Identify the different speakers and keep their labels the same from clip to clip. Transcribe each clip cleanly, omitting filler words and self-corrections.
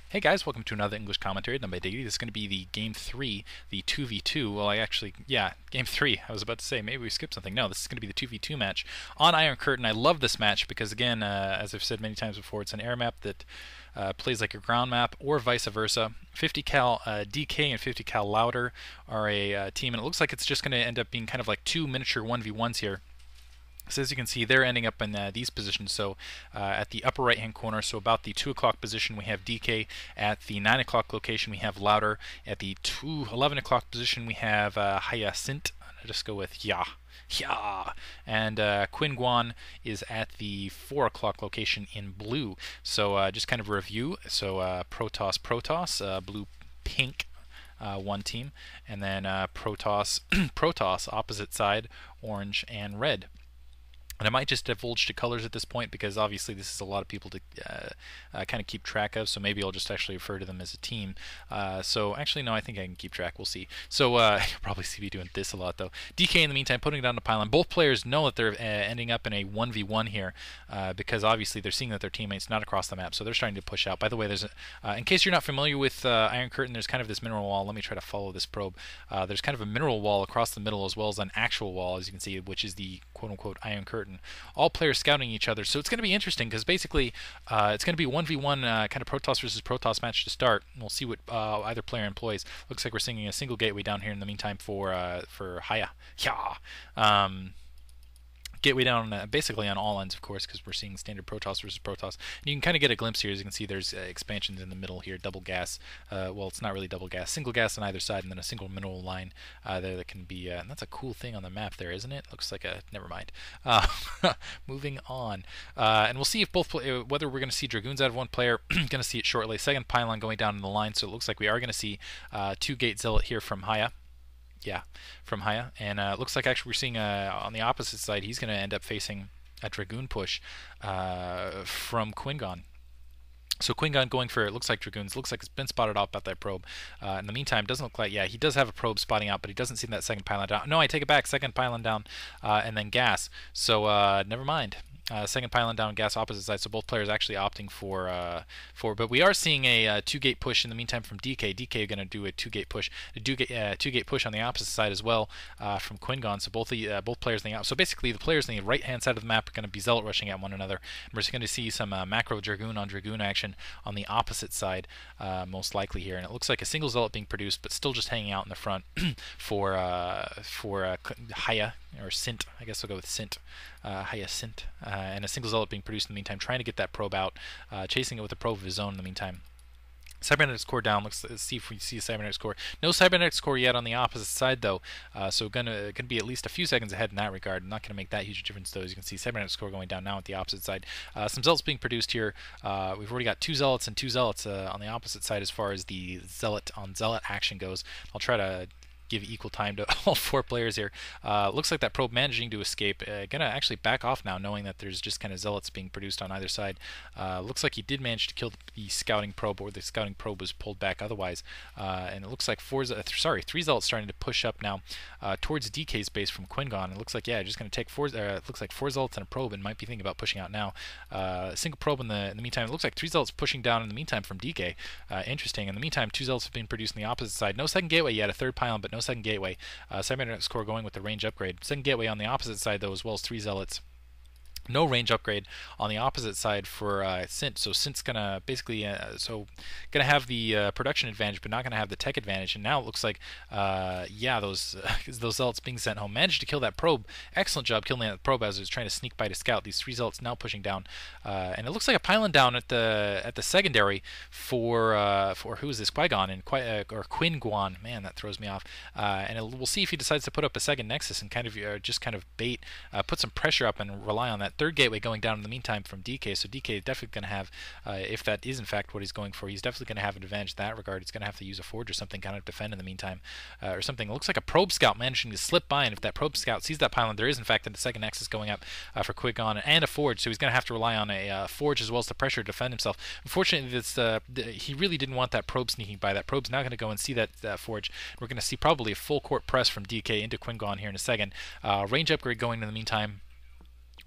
Speaker 1: Hey guys, welcome to another English commentary done by Diggity. This is going to be the Game 3, the 2v2. Well, Game 3. I was about to say, maybe we skipped something. No, this is going to be the 2v2 match on Iron Curtain. I love this match because, again, as I've said many times before, it's an air map that plays like a ground map or vice versa. 50 cal DK and 50 cal Louder are a team, and it looks like it's just going to end up being kind of like two miniature 1v1s here. So as you can see, they're ending up in these positions. So at the upper right-hand corner, so about the 2 o'clock position, we have DK. At the 9 o'clock location, we have Louder. At the 11 o'clock position, we have HyaCint. I'll just go with Ya. And QinGuan is at the 4 o'clock location in blue. So just kind of a review. So protoss, blue, pink. One team. And then protoss, opposite side, orange and red. And I might just divulge to colors at this point because obviously this is a lot of people to kind of keep track of, so maybe I'll just actually refer to them as a team. So actually, no, I think I can keep track. We'll see. So you'll probably see me doing this a lot, though. DK, in the meantime, putting it down the pylon. Both players know that they're ending up in a 1v1 here because obviously they're seeing that their teammate's not across the map, so they're starting to push out. By the way, there's in case you're not familiar with Iron Curtain, there's kind of this mineral wall. Let me try to follow this probe. There's kind of a mineral wall across the middle as well as an actual wall, as you can see, which is the quote-unquote Iron Curtain. All players scouting each other, so it's going to be interesting because basically it's going to be 1v1 kind of Protoss versus Protoss match to start. And we'll see what either player employs. Looks like we're seeing a single gateway down here in the meantime for Hya. Gateway down basically on all ends, of course, because we're seeing standard Protoss versus Protoss. And you can kind of get a glimpse here. As you can see, there's expansions in the middle here, double gas. Well, it's not really double gas, single gas on either side, and then a single mineral line there that can be. And that's a cool thing on the map there, isn't it? Looks like a. Never mind. Moving on, and we'll see if whether we're going to see dragoons out of one player. Going to see it shortly. Second pylon going down in the line, so it looks like we are going to see 2 gate zealot here from Hya. Yeah, from Hya, and it looks like actually we're seeing on the opposite side he's going to end up facing a dragoon push from QinGuan. So QinGuan going for, it looks like dragoons. Looks like it's been spotted out by that probe. In the meantime, doesn't look like, yeah, he does have a probe spotting out, but he doesn't see that second pylon down. No, I take it back. Second pylon down, and then gas. So never mind. Second pylon down, gas opposite side. So both players actually opting for. But we are seeing a 2-gate push in the meantime from DK. DK are going to do a 2-gate push. A 2-gate push on the opposite side as well from QinGuan. So both players in the so basically the players on the right-hand side of the map are going to be zealot rushing at one another. And we're going to see some macro dragoon on dragoon action on the opposite side, most likely here. And it looks like a single zealot being produced, but still just hanging out in the front for Hya or Cint. I guess I'll go with Cint. HyaCint, and a single zealot being produced in the meantime, trying to get that probe out, chasing it with a probe of his own in the meantime. Cybernetics core down. Let's see if we see a cybernetics core. No cybernetics core yet on the opposite side though, so gonna be at least a few seconds ahead in that regard. Not gonna make that huge difference though. As you can see, cybernetics core going down now at the opposite side. Some zealots being produced here. We've already got 2 zealots and 2 zealots on the opposite side as far as the zealot on zealot action goes. I'll try to give equal time to all 4 players here. Looks like that probe managing to escape. Gonna actually back off now, knowing that there's just kind of zealots being produced on either side. Looks like he did manage to kill the scouting probe, or the scouting probe was pulled back otherwise. And it looks like 3 zealots starting to push up now towards DK's base from QinGuan. It looks like, yeah, just gonna take 4. It looks like 4 zealots and a probe, and might be thinking about pushing out now. Single probe in the meantime. It looks like 3 zealots pushing down in the meantime from DK. Interesting. In the meantime, 2 zealots have been produced on the opposite side. No second gateway yet. A third pylon, but no second gateway. Cybernetics core going with the range upgrade. Second gateway on the opposite side though, as well as 3 zealots. No range upgrade on the opposite side for Cint. So Cint's gonna basically gonna have the production advantage, but not gonna have the tech advantage. And now it looks like, yeah, those zealots being sent home managed to kill that probe. Excellent job killing that probe as it was trying to sneak by to scout. These 3 zealots now pushing down, and it looks like a pylon down at the secondary for who is this, Qui-Gon and or QinGuan. Man, that throws me off. And we'll see if he decides to put up a second nexus and kind of just kind of bait, put some pressure up and rely on that third gateway going down in the meantime from DK. So DK is definitely going to have, if that is in fact what he's going for, he's definitely going to have an advantage in that regard. He's going to have to use a forge or something kind of defend in the meantime, or something. It looks like a probe scout managing to slip by, and if that probe scout sees that pylon, there is in fact the second nexus going up for QinGuan and a forge. So he's going to have to rely on a forge as well as the pressure to defend himself. Unfortunately, he really didn't want that probe sneaking by. That probe's now going to go and see that forge. We're going to see probably a full court press from DK into QinGuan here in a second. Range upgrade going in the meantime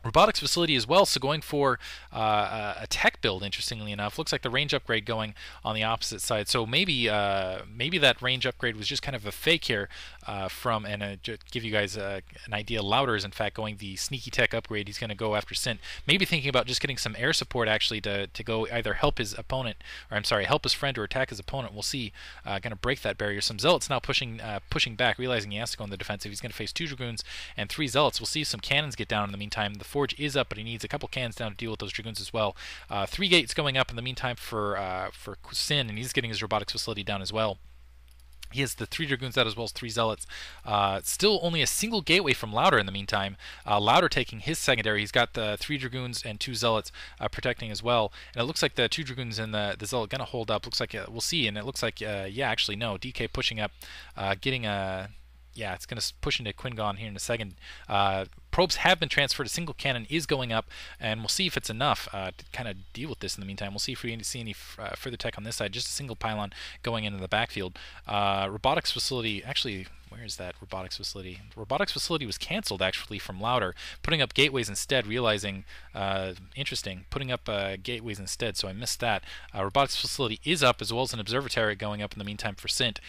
Speaker 1: robotics facility as well, so going for a tech build. Interestingly enough, looks like the range upgrade going on the opposite side. So maybe that range upgrade was just kind of a fake here and just give you guys an idea. Louder is in fact going the sneaky tech upgrade. He's going to go after Cint, maybe thinking about just getting some air support actually to go either help his opponent, or I'm sorry, help his friend or attack his opponent. We'll see. Going to break that barrier. Some zealots now pushing back, realizing he has to go on the defensive. He's going to face 2 dragoons and 3 zealots. We'll see some cannons get down in the meantime. The forge is up, but he needs a couple cannons down to deal with those dragoons as well. 3 gates going up in the meantime for Sin, and he's getting his robotics facility down as well. He has the 3 dragoons out as well as 3 zealots. Still only a single gateway from Louder in the meantime. Louder taking his secondary. He's got the 3 dragoons and 2 zealots protecting as well. And it looks like the 2 dragoons and the zealot going to hold up. Looks like we'll see. And it looks like actually no. DK pushing up, getting a. Yeah, it's going to push into QinGuan here in a second. Probes have been transferred. A single cannon is going up, and we'll see if it's enough to kind of deal with this in the meantime. We'll see if we see any further tech on this side. Just a single pylon going into the backfield. Robotics facility, actually, where is that robotics facility? The robotics facility was canceled actually from Louder, putting up gateways instead, realizing, interesting, putting up gateways instead, so I missed that. Robotics facility is up, as well as an observatory going up in the meantime for Cint,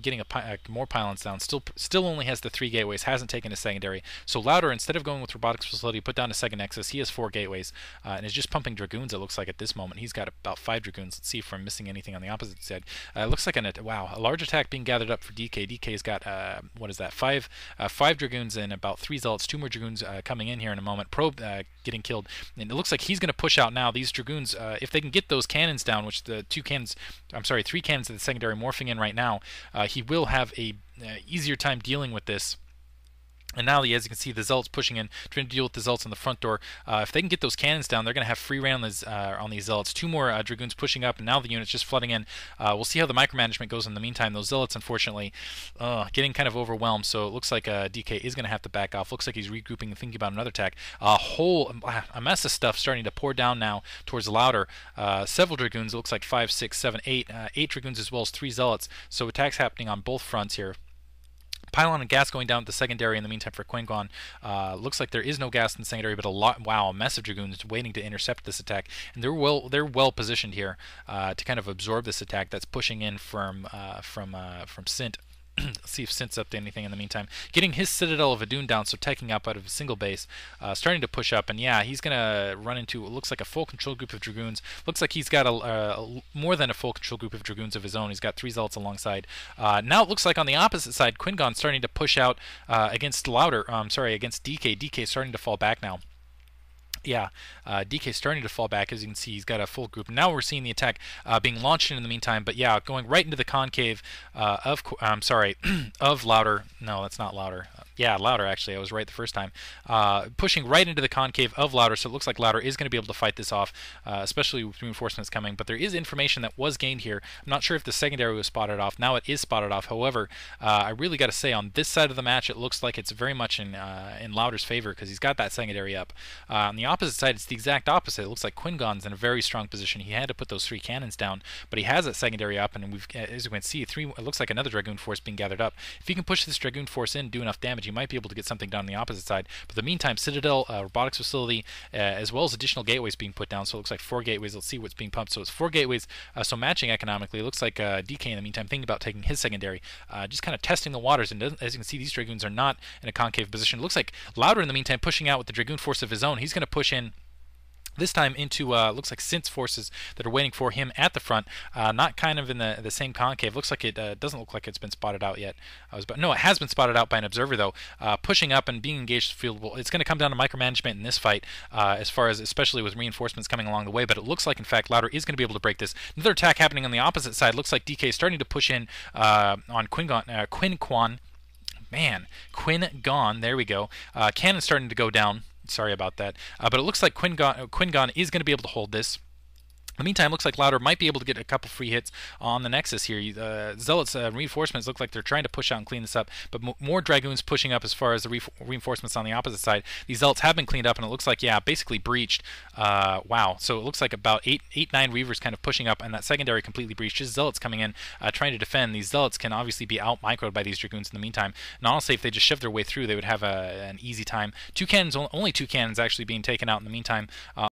Speaker 1: getting more pylons down. Still only has the 3 gateways, hasn't taken a secondary. So Louder, instead of going with robotics facility, put down a second nexus. He has 4 gateways and is just pumping dragoons. It looks like at this moment he's got about 5 dragoons. Let's see if we're missing anything on the opposite side. It looks like a large attack being gathered up for DK. DK's got what is that? 5 dragoons and about 3 zealots. 2 more dragoons coming in here in a moment. Probe getting killed, and it looks like he's going to push out now. These dragoons, if they can get those cannons down, which the 3 cannons of the secondary morphing in right now, he will have a easier time dealing with this. And now, as you can see, the zealots pushing in, trying to deal with the zealots on the front door. If they can get those cannons down, they're going to have free reign on these zealots. 2 more dragoons pushing up, and now the unit's just flooding in. We'll see how the micromanagement goes in the meantime. Those zealots, unfortunately, getting kind of overwhelmed. So it looks like DK is going to have to back off. Looks like he's regrouping and thinking about another attack. A mess of stuff starting to pour down now towards Louder. Several dragoons. It looks like 5, 6, 7, 8. 8 dragoons as well as 3 zealots. So attacks happening on both fronts here. Pylon and gas going down to the secondary in the meantime for QinGuan. Looks like there is no gas in the secondary, but a mess of dragoons waiting to intercept this attack, and they're well positioned here to kind of absorb this attack that's pushing in from Cint. Let's see if Cint's up to anything in the meantime. Getting his Citadel of Adun down, so taking up out of a single base, starting to push up, and yeah, he's going to run into what looks like a full control group of dragoons. Looks like he's got more than a full control group of dragoons of his own. He's got 3 zealots alongside. Now it looks like on the opposite side, QinGuan starting to push out against DK. DK starting to fall back now. Yeah, DK starting to fall back. As you can see, he's got a full group. Now we're seeing the attack being launched in the meantime, but yeah, going right into the concave of Louder. No, that's not Louder. Yeah, Louder, actually. I was right the first time. Pushing right into the concave of Louder, so it looks like Louder is going to be able to fight this off, especially with reinforcements coming. But there is information that was gained here. I'm not sure if the secondary was spotted off. Now it is spotted off. However, I really got to say, on this side of the match, it looks like it's very much in Louder's favor because he's got that secondary up. On the opposite side, it's the exact opposite. It looks like QinGuan's in a very strong position. He had to put those 3 cannons down, but he has that secondary up, and as you can see, it looks like another Dragoon force being gathered up. If he can push this Dragoon force in, do enough damage, you might be able to get something done on the opposite side. But in the meantime, Citadel, robotics facility, as well as additional gateways being put down. So it looks like 4 gateways. Let's see what's being pumped. So it's 4 gateways. So matching economically. It looks like DK in the meantime thinking about taking his secondary, just kind of testing the waters. And as you can see, these Dragoons are not in a concave position. It looks like Louder in the meantime pushing out with the Dragoon force of his own. He's going to push in this time into looks like Cint's forces that are waiting for him at the front, not kind of in the same concave. Looks like it doesn't look like it's been spotted out yet. No, it has been spotted out by an observer though. Pushing up and being engaged in the field. Well, it's going to come down to micromanagement in this fight, as far as especially with reinforcements coming along the way. But it looks like in fact Louder is going to be able to break this. Another attack happening on the opposite side. Looks like DK is starting to push in on QinGuan. Man, QinGuan. There we go. Cannon starting to go down. Sorry about that. But it looks like QinGuan is going to be able to hold this. In the meantime, looks like Louder might be able to get a couple free hits on the Nexus here. Zealots reinforcements look like they're trying to push out and clean this up, but more Dragoons pushing up as far as the reinforcements on the opposite side. These Zealots have been cleaned up, and it looks like, yeah, basically breached. Wow. So it looks like about 9 Reavers kind of pushing up, and that secondary completely breached. Just Zealots coming in, trying to defend. These Zealots can obviously be out-microed by these Dragoons in the meantime, and honestly, if they just shove their way through, they would have an easy time. Only 2 cannons actually being taken out in the meantime.